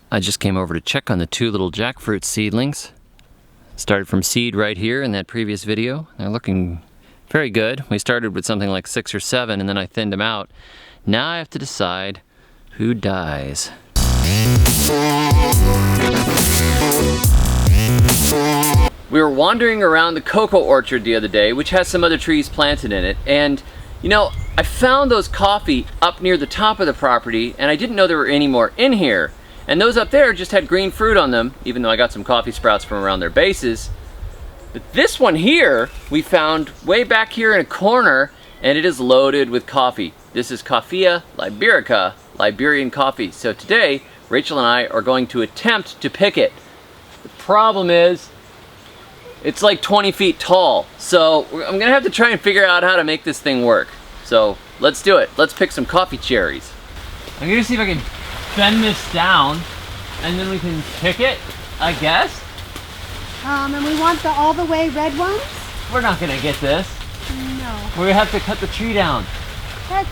I just came over to check on the 2 little jackfruit seedlings. Started from seed right here in that previous video. They're looking very good. We started with something like 6 or 7 and then I thinned them out. Now I have to decide who dies. We were wandering around the cocoa orchard the other day, which has some other trees planted in it, and you know, I found those coffee up near the top of the property and I didn't know there were any more in here. And those up there just had green fruit on them, even though I got some coffee sprouts from around their bases. But this one here, we found way back here in a corner, and it is loaded with coffee. This is Coffea liberica, Liberian coffee. So today, Rachel and I are going to attempt to pick it. The problem is, it's like 20 feet tall. So I'm gonna have to try and figure out how to make this thing work. So let's do it. Let's pick some coffee cherries. I'm gonna see if I can bend this down and then we can pick it, I guess. And we want the all the way red ones? We're not gonna get this. No. We're gonna have to cut the tree down. That's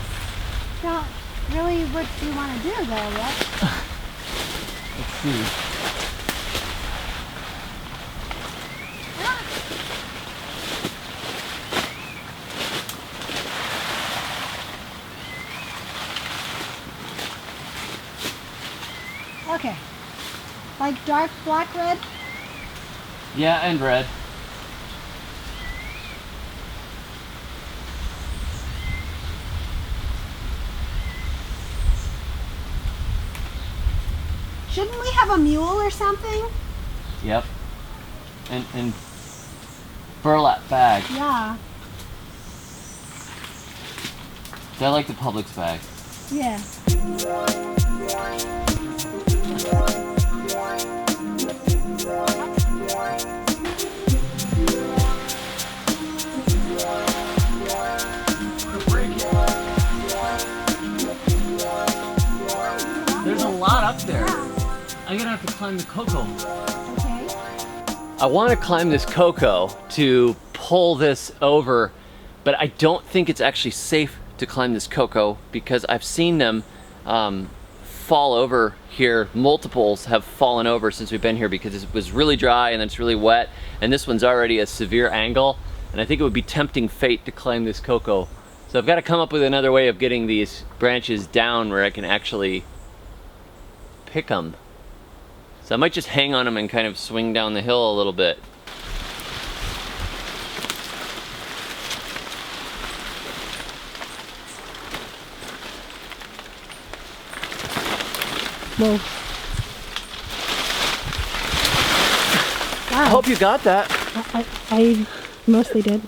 not really what you want to do though, right? Let's see. Okay. Like dark black red? Yeah, and red. Shouldn't we have a mule or something? Yep. And burlap bag. Yeah. I like the Publix bag. Yeah. There's a lot up there. I'm gonna have to climb the cocoa. Okay. I want to climb this cocoa to pull this over, but I don't think it's actually safe to climb this cocoa because I've seen them fall over here. Multiples have fallen over since we've been here because it was really dry and then it's really wet, and this one's already a severe angle, and I think it would be tempting fate to climb this cocoa. So I've got to come up with another way of getting these branches down where I can actually pick them. So I might just hang on them and kind of swing down the hill a little bit. Whoa. I hope you got that. I mostly did.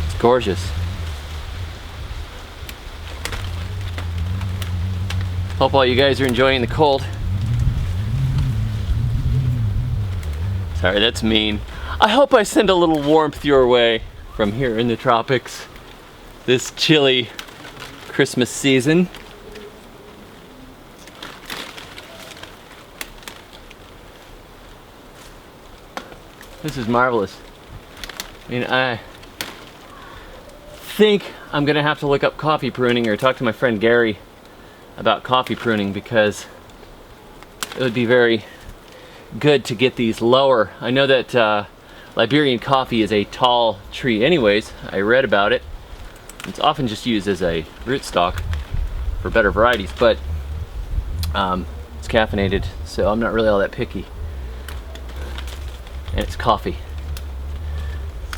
It's gorgeous. Hope all you guys are enjoying the cold. Sorry, that's mean. I hope I send a little warmth your way from here in the tropics this chilly Christmas season. This is marvelous. I mean, I think I'm gonna have to look up coffee pruning or talk to my friend Gary about coffee pruning because it would be very good to get these lower. I know that Liberian coffee is a tall tree anyways. I read about it. It's often just used as a rootstock for better varieties, but it's caffeinated, so I'm not really all that picky. And it's coffee.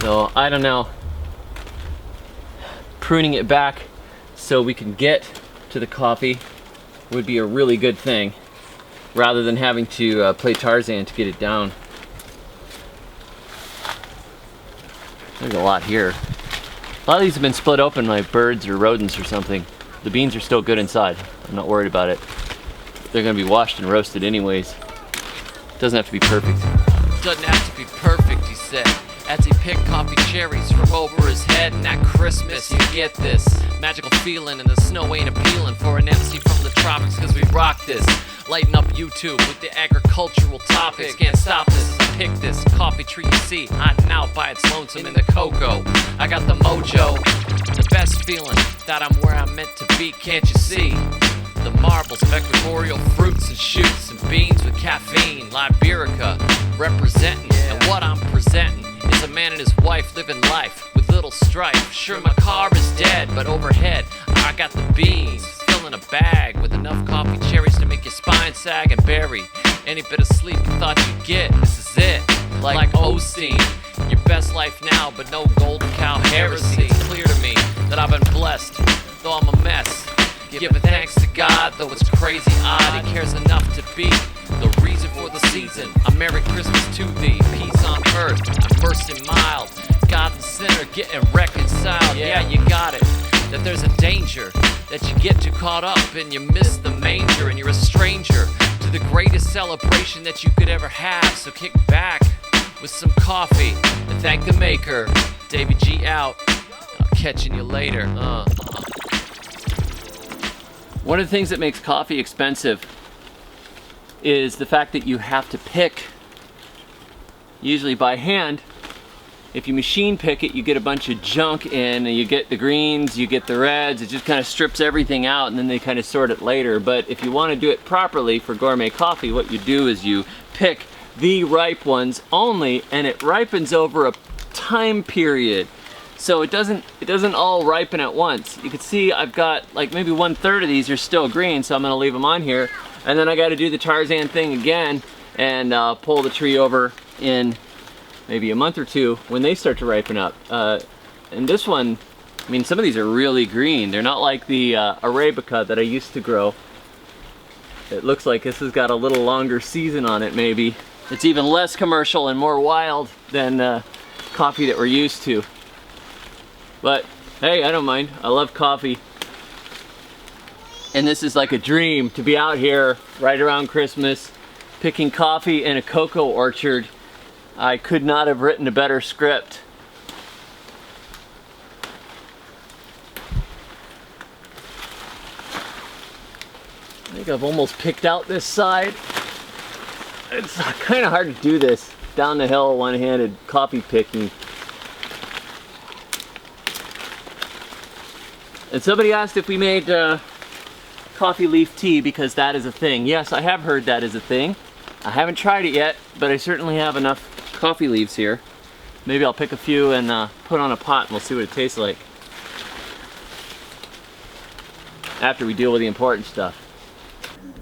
So I don't know. Pruning it back so we can get to the coffee would be a really good thing, rather than having to play Tarzan to get it down. There's a lot here. A lot of these have been split open by birds or rodents or something. The beans are still good inside. I'm not worried about it. They're gonna be washed and roasted anyways. It doesn't have to be perfect. Doesn't have to be perfect, he said, as he picked coffee cherries from over his head. And at Christmas you get this magical feeling, and the snow ain't appealing for an MC from the tropics, cause we rock this. Lighten up YouTube with the agricultural topics. Can't stop this as I pick this coffee tree you see hiding out by its lonesome in the cocoa. I got the mojo, the best feeling that I'm where I'm meant to be, can't you see? The marbles of equatorial fruits and shoots and beans with caffeine, Liberica representing, and what I'm presenting is a man and his wife living life with little strife. Sure, my car is dead, but overhead I got the beans, filling a bag with enough coffee cherries to make your spine sag and bury any bit of sleep you thought you'd get. This is it, like Osteen, your best life now, but no golden cow heresy. It's clear to me that I've been blessed, though I'm a mess. Giving thanks to God, though it's crazy odd, He cares enough to be the reason for the season. A Merry Christmas to thee, peace on earth, immersed in mild. God and sinner getting reconciled, yeah, you got it. That there's a danger that you get too caught up and you miss the manger, and you're a stranger to the greatest celebration that you could ever have. So kick back with some coffee and thank the maker. David G out. I'm catching you later. One of the things that makes coffee expensive is the fact that you have to pick, usually by hand. If you machine pick it, you get a bunch of junk in, and you get the greens, you get the reds, it just kind of strips everything out, and then they kind of sort it later. But if you want to do it properly for gourmet coffee, what you do is you pick the ripe ones only, and it ripens over a time period. So it doesn't all ripen at once. You can see I've got like maybe 1/3 of these are still green, so I'm gonna leave them on here. And then I gotta do the Tarzan thing again and pull the tree over in maybe a month or two when they start to ripen up. And this one, I mean, some of these are really green. They're not like the Arabica that I used to grow. It looks like this has got a little longer season on it maybe. It's even less commercial and more wild than coffee that we're used to. But hey, I don't mind. I love coffee. And this is like a dream to be out here right around Christmas picking coffee in a cocoa orchard. I could not have written a better script. I think I've almost picked out this side. It's kind of hard to do this down the hill one-handed coffee picking. And somebody asked if we made coffee leaf tea, because that is a thing. Yes, I have heard that is a thing. I haven't tried it yet, but I certainly have enough coffee leaves here. Maybe I'll pick a few and put on a pot and we'll see what it tastes like after we deal with the important stuff.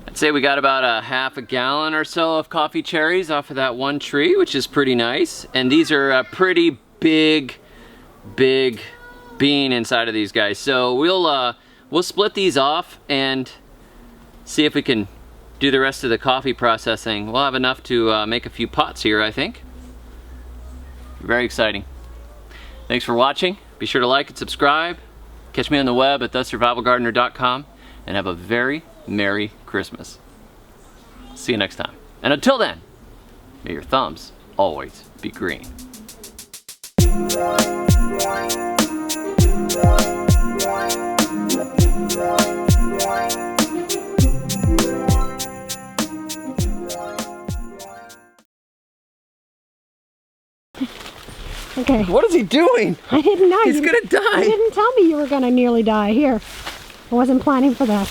I'd say we got about a half a gallon or so of coffee cherries off of that one tree, which is pretty nice. And these are a pretty big bean inside of these guys. So we'll split these off and see if we can do the rest of the coffee processing. We'll have enough to make a few pots here, I think. Very exciting. Thanks for watching. Be sure to like and subscribe. Catch me on the web at thesurvivalgardener.com, and have a very Merry Christmas. See you next time. And until then, may your thumbs always be green. Okay. What is he doing? I didn't know. He's gonna die. You didn't tell me you were gonna nearly die. Here. I wasn't planning for that.